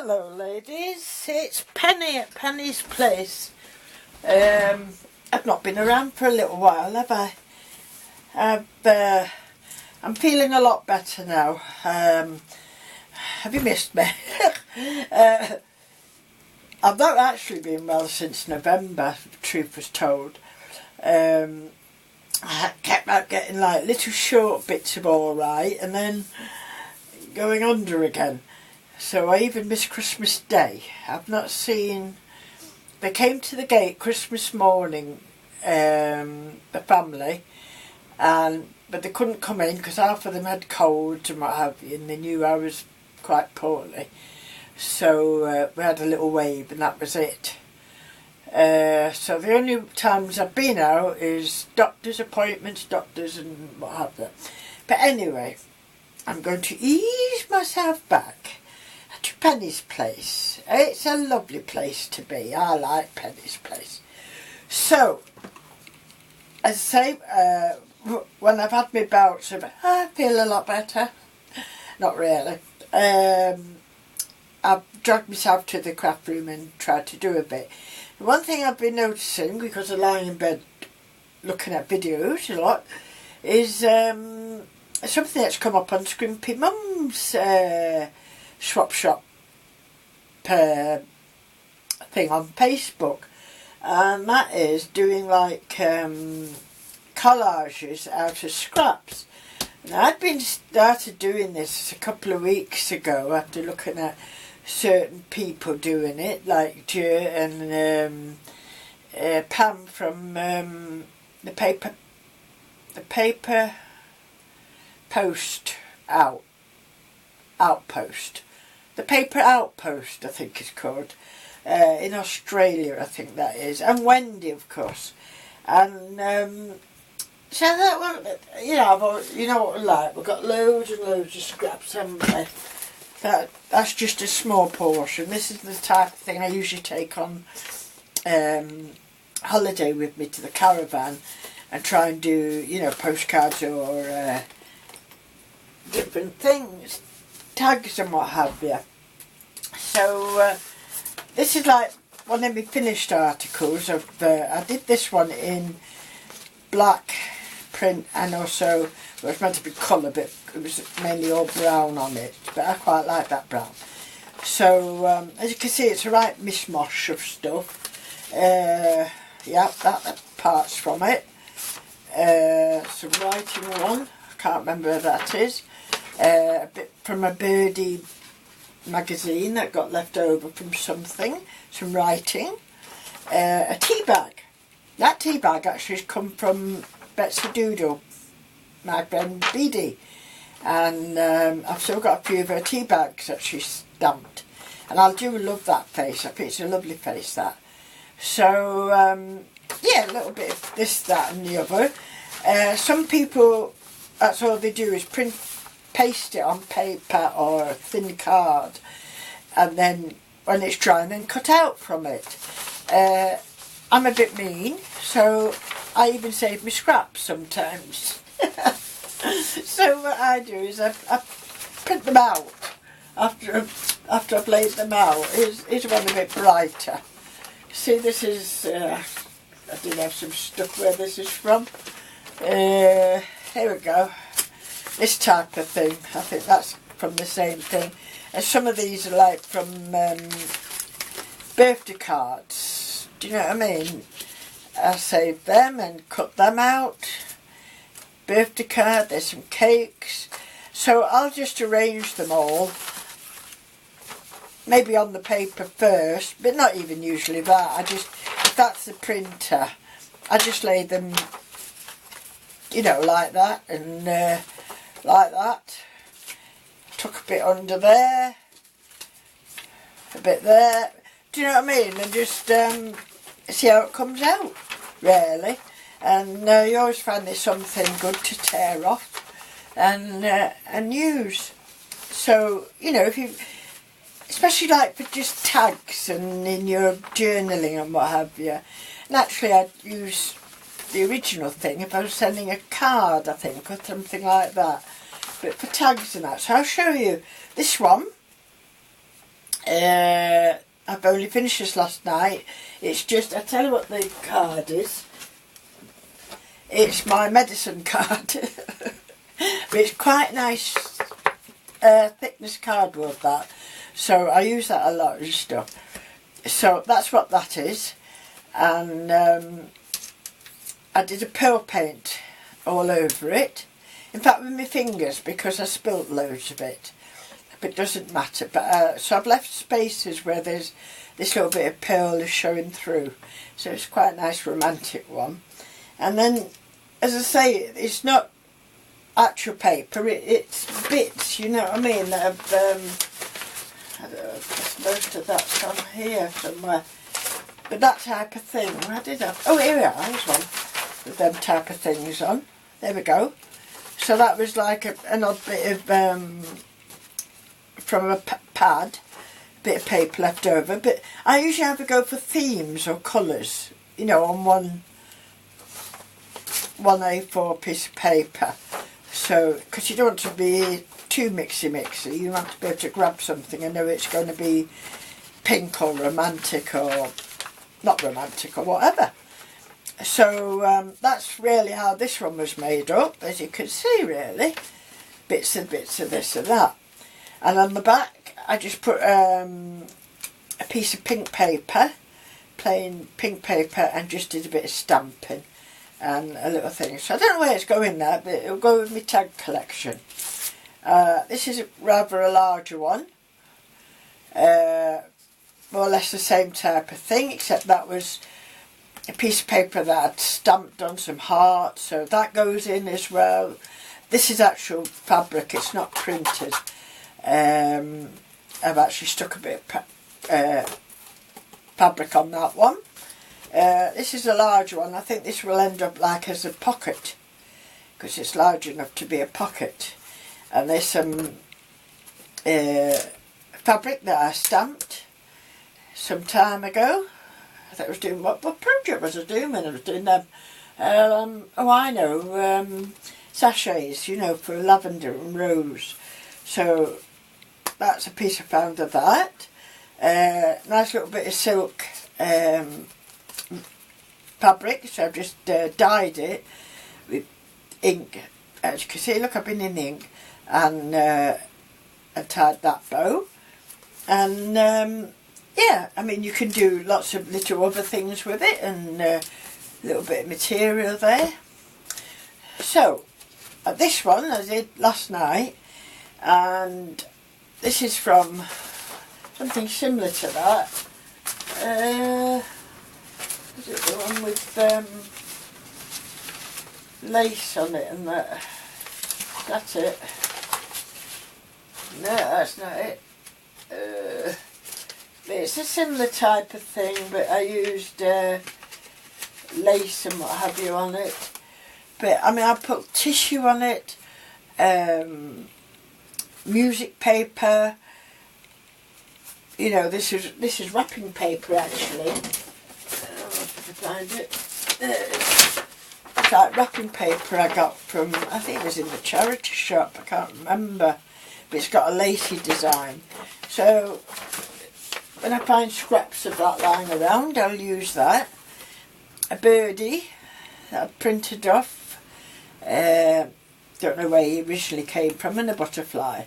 Hello ladies, it's Penny at Penny's Place. I've not been around for a little while, have I? I'm feeling a lot better now. Have you missed me? I've not actually been well since November, the truth was told. I kept out getting like little short bits of alright and then going under again. So I even missed Christmas Day. I've not seen... They came to the gate Christmas morning, the family, but they couldn't come in because half of them had colds and what have you, and they knew I was quite poorly. So we had a little wave and that was it. So the only times I've been out is doctor's appointments, doctors and what have you. But anyway, I'm going to ease myself back to Penny's Place. It's a lovely place to be. I like Penny's Place. So, as I say, when I've had my bouts of I feel a lot better. Not really. I've dragged myself to the craft room and tried to do a bit. One thing I've been noticing, because I lie in bed looking at videos a lot, is something that's come up on Scrimpy Mum's swap shop thing on Facebook, and that is doing like collages out of scraps. Now, I'd been started doing this a couple of weeks ago after looking at certain people doing it, like Joe and Pam from the paper post outpost. The Paper Outpost, I think it's called, in Australia, I think that is, and Wendy, of course. And so that one, you know what we're like. We've got loads and loads of scraps, haven't we? That's just a small portion. This is the type of thing I usually take on holiday with me to the caravan and try and do, postcards or different things, tags and what have you. So this is like one of my finished articles of I did this one in black print and also, well, it was meant to be colour, but it was mainly all brown on it, but I quite like that brown. So as you can see, it's a right mishmash of stuff. Yeah, that part's from it. Some writing one, I can't remember where that is. A bit from a birdie magazine that got left over from something, some writing. A tea bag. That tea bag actually has come from Betsy Doodle, my friend Beadie, and I've still got a few of her tea bags that she stamped, and I do love that face. I think it's a lovely face, that. So yeah, a little bit of this, that and the other. Some people, that's all they do is paste it on paper or a thin card, and then when it's dry, and then cut out from it. I'm a bit mean, so I even save my scraps sometimes. So what I do is I print them out after I've laid them out. Here's one a bit brighter. See, this is I did have some stuff where this is from. Here we go. This type of thing, I think that's from the same thing. And some of these are like from birthday cards. Do you know what I mean? I saved them and cut them out. Birthday card, there's some cakes. So I'll just arrange them all. Maybe on the paper first, but not even usually that. If that's the printer, I just lay them, like that and like that. Tuck a bit under there, a bit there. Do you know what I mean? And just see how it comes out, really. And you always find there's something good to tear off and use. So if you, especially like for just tags and in your journaling and what have you. Naturally, I'd use the original thing if I was sending a card, I think, or something like that. But for tags and that, so I'll show you this one. I've only finished this last night. It's just, I tell you what the card is. It's my medicine card. But it's quite nice thickness cardboard, that. So I use that a lot and stuff. So that's what that is. And I did a pearl paint all over it. In fact, with my fingers, because I spilt loads of it. But it doesn't matter. But so I've left spaces where there's this little bit of pearl is showing through. So it's quite a nice romantic one. And then, as I say, it's not actual paper, it's bits, you know what I mean, that have, I don't know, most of that's on here somewhere. But that type of thing, where did I? Oh, here we are, there's one with them type of things on. There we go. So that was like an odd bit of, from a pad, bit of paper left over. But I usually have to go for themes or colours, you know, on one A4 piece of paper. So, because you don't want to be too mixy, you want to be able to grab something and know it's going to be pink or romantic or not romantic or whatever. So that's really how this one was made up, as you can see, really. Bits and bits of this and that. And on the back, I just put a piece of pink paper, plain pink paper, and just did a bit of stamping and a little thing. So I don't know where it's going there, but it'll go with my tag collection. This is rather a larger one. More or less the same type of thing, except that was a piece of paper that I'd stamped on some hearts, so that goes in as well. This is actual fabric, it's not printed. I've actually stuck a bit of fabric on that one. This is a large one. I think this will end up like as a pocket, because it's large enough to be a pocket. And there's some fabric that I stamped some time ago. I think I was doing what project was I doing when I was doing them? Oh, I know, sachets, you know, for lavender and rose. So that's a piece I found of that. Nice little bit of silk fabric, so I've just dyed it with ink. As you can see, look, I've been in the ink, and I tied that bow. And yeah, I mean, you can do lots of little other things with it, and a little bit of material there. So this one I did last night, and this is from something similar to that. Is it the one with lace on it and that? That's it. No, that's not it. It's a similar type of thing, but I used lace and what have you on it. But I mean, I put tissue on it, music paper. You know, this is wrapping paper actually. I don't know if I can find it. It's like wrapping paper I got from, I think it was in the charity shop, I can't remember. But it's got a lacy design. So when I find scraps of that lying around, I'll use that. A birdie that I printed off. Don't know where he originally came from, and a butterfly.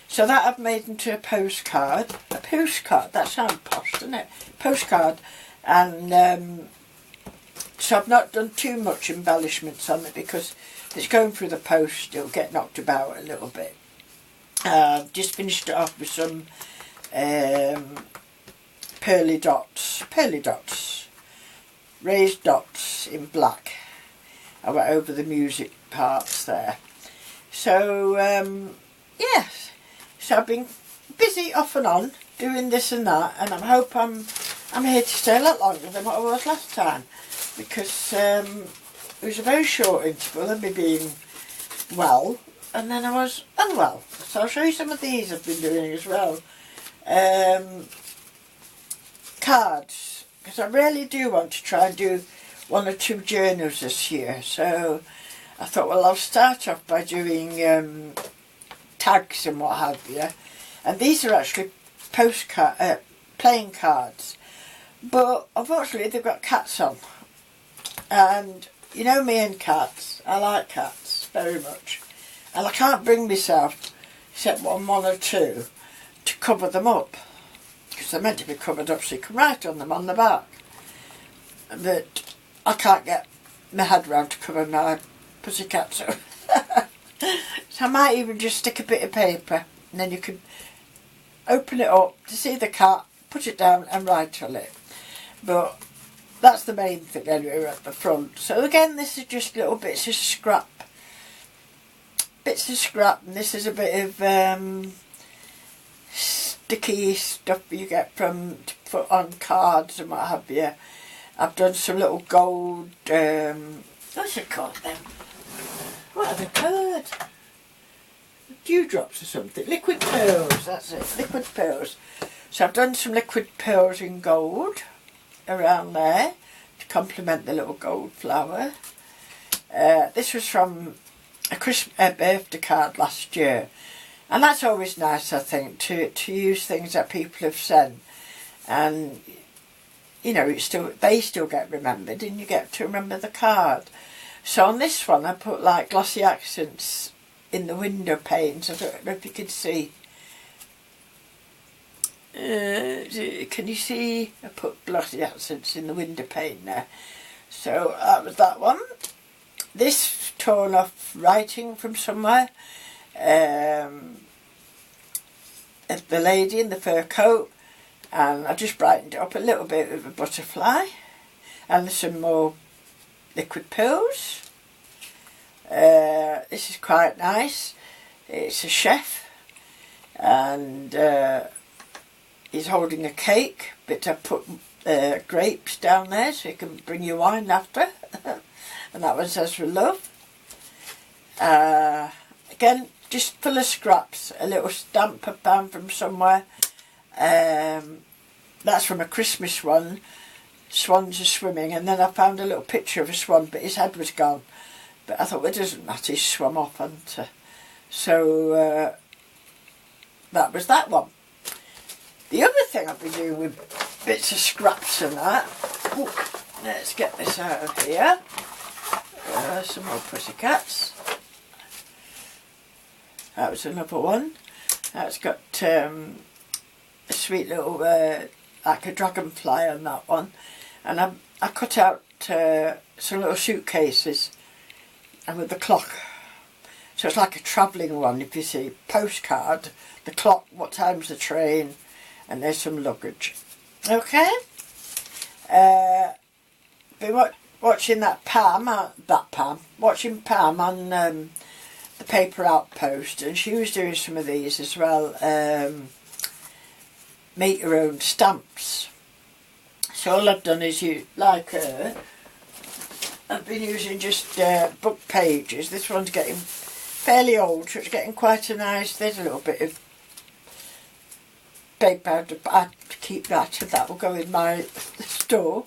So that I've made into a postcard. A postcard, that sounds posh, doesn't it? Postcard. And so I've not done too much embellishments on it, because if it's going through the post, it'll get knocked about a little bit. I've just finished it off with some pearly dots, raised dots in black. I went over the music parts there. So yes, so I've been busy off and on doing this and that, and I hope I'm here to stay a lot longer than what I was last time, because it was a very short interval of me being well, and then I was unwell. So I'll show you some of these I've been doing as well. Cards, because I really do want to try and do 1 or 2 journals this year. So I thought, well, I'll start off by doing tags and what have you. And these are actually postcard, playing cards, but unfortunately they've got cats on, and you know me and cats, I like cats very much, and I can't bring myself, except one or two, to cover them up, because they're meant to be covered up so you can write on them on the back, but I can't get my head round to cover my pussycat, so so I might even just stick a bit of paper, and then you can open it up to see the cat, put it down and write on it. But that's the main thing anyway at the front. So again, this is just little bits of scrap. And this is a bit of sticky stuff you get from to put on cards and what have you. I've done some little gold, what's it called then? What are they called? Dewdrops or something. Liquid pearls, that's it, liquid pearls. So I've done some liquid pearls in gold around there to complement the little gold flower. This was from a birthday card last year, and that's always nice, I think, to use things that people have sent, and you know, they still get remembered, and you get to remember the card. So on this one I put like glossy accents in the window panes. I don't know if you can see. Can you see? I put glossy accents in the window pane there. So that was that one. This torn off writing from somewhere. The lady in the fur coat, and I just brightened it up a little bit with a butterfly and some more liquid pearls. This is quite nice. It's a chef, and he's holding a cake, but I put grapes down there so you can bring your wine after. And that one says for love. Again, just full of scraps. A little stamp I found from somewhere. That's from a Christmas one. Swans are swimming, and then I found a little picture of a swan, but his head was gone. But I thought, well, it doesn't matter, he swam off, and so that was that one. The other thing I've been doing with bits of scraps and that, ooh, let's get this out of here. Some more pussycats. That was another one. That's got a sweet little, like a dragonfly on that one. And I cut out some little suitcases, and with the clock. So it's like a travelling one, if you see. Postcard, the clock, what time's the train, and there's some luggage. Okay? Been watching watching Pam on the Paper Outpost, and she was doing some of these as well. Make your own stamps. So all I've done is, like her, I've been using just book pages. This one's getting fairly old, so it's getting quite a nice, there's a little bit of paper to keep that, and that will go in my store.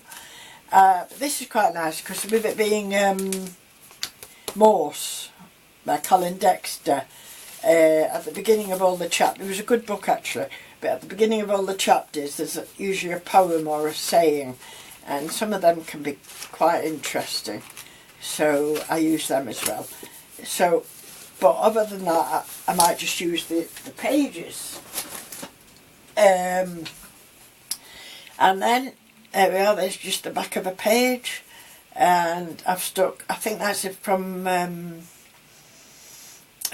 This is quite nice because with it being Morse by Colin Dexter, at the beginning of all the chapters, it was a good book actually, but at the beginning of all the chapters there's usually a poem or a saying, and some of them can be quite interesting, so I use them as well. So, but other than that, I might just use the pages. And then there we are, there's just the back of a page, and I've stuck, I think that's from a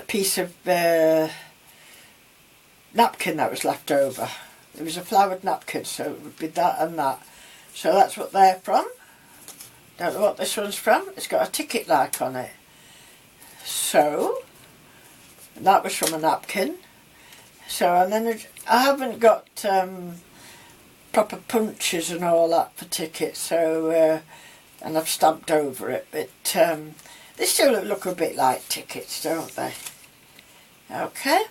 piece of napkin that was left over. It was a flowered napkin, so it would be that and that. So that's what they're from. Don't know what this one's from. It's got a ticket like on it. So, and that was from a napkin. So, and then I haven't got proper punches and all that for tickets, so and I've stamped over it, but they still look a bit like tickets, don't they? Okay,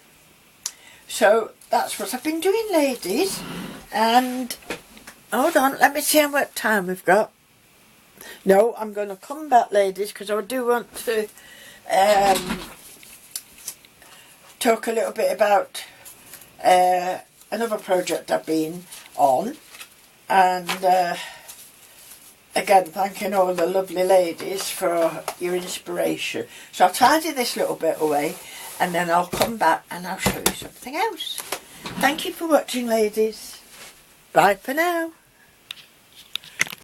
so that's what I've been doing, ladies. And hold on, let me see how much time we've got. No, I'm going to come back, ladies, because I do want to talk a little bit about another project I've been on, and again thanking all the lovely ladies for your inspiration. So I'll tidy this little bit away and then I'll come back and I'll show you something else. Thank you for watching, ladies. Bye for now.